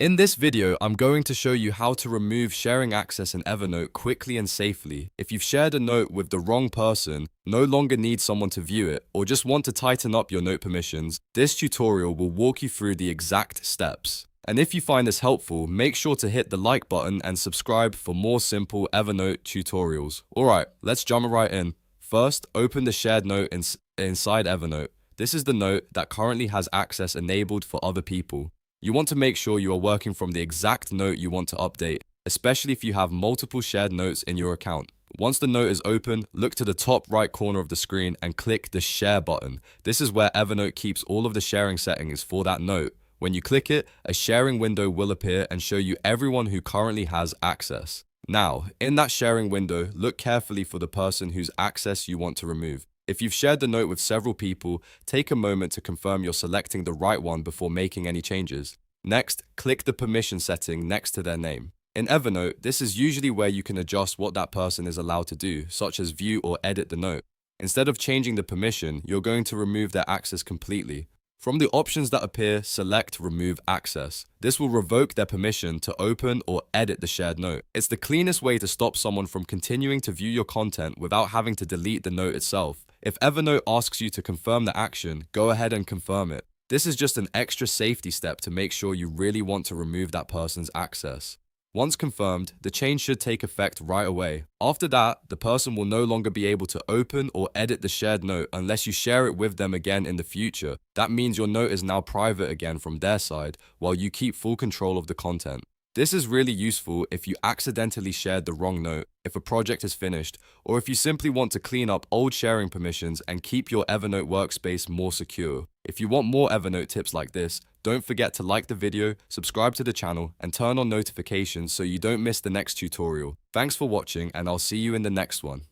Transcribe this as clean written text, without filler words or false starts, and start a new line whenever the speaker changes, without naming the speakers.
In this video, I'm going to show you how to remove sharing access in Evernote quickly and safely. If you've shared a note with the wrong person, no longer need someone to view it, or just want to tighten up your note permissions, this tutorial will walk you through the exact steps. And if you find this helpful, make sure to hit the like button and subscribe for more simple Evernote tutorials. Alright, let's jump right in. First, open the shared note inside Evernote. This is the note that currently has access enabled for other people. You want to make sure you are working from the exact note you want to update, especially if you have multiple shared notes in your account. Once the note is open, look to the top right corner of the screen and click the Share button. This is where Evernote keeps all of the sharing settings for that note. When you click it, a sharing window will appear and show you everyone who currently has access. Now, in that sharing window, look carefully for the person whose access you want to remove. If you've shared the note with several people, take a moment to confirm you're selecting the right one before making any changes. Next, click the permission setting next to their name. In Evernote, this is usually where you can adjust what that person is allowed to do, such as view or edit the note. Instead of changing the permission, you're going to remove their access completely. From the options that appear, select Remove Access. This will revoke their permission to open or edit the shared note. It's the cleanest way to stop someone from continuing to view your content without having to delete the note itself. If Evernote asks you to confirm the action, go ahead and confirm it. This is just an extra safety step to make sure you really want to remove that person's access. Once confirmed, the change should take effect right away. After that, the person will no longer be able to open or edit the shared note unless you share it with them again in the future. That means your note is now private again from their side, while you keep full control of the content. This is really useful if you accidentally shared the wrong note, if a project is finished, or if you simply want to clean up old sharing permissions and keep your Evernote workspace more secure. If you want more Evernote tips like this, don't forget to like the video, subscribe to the channel, and turn on notifications so you don't miss the next tutorial. Thanks for watching, and I'll see you in the next one.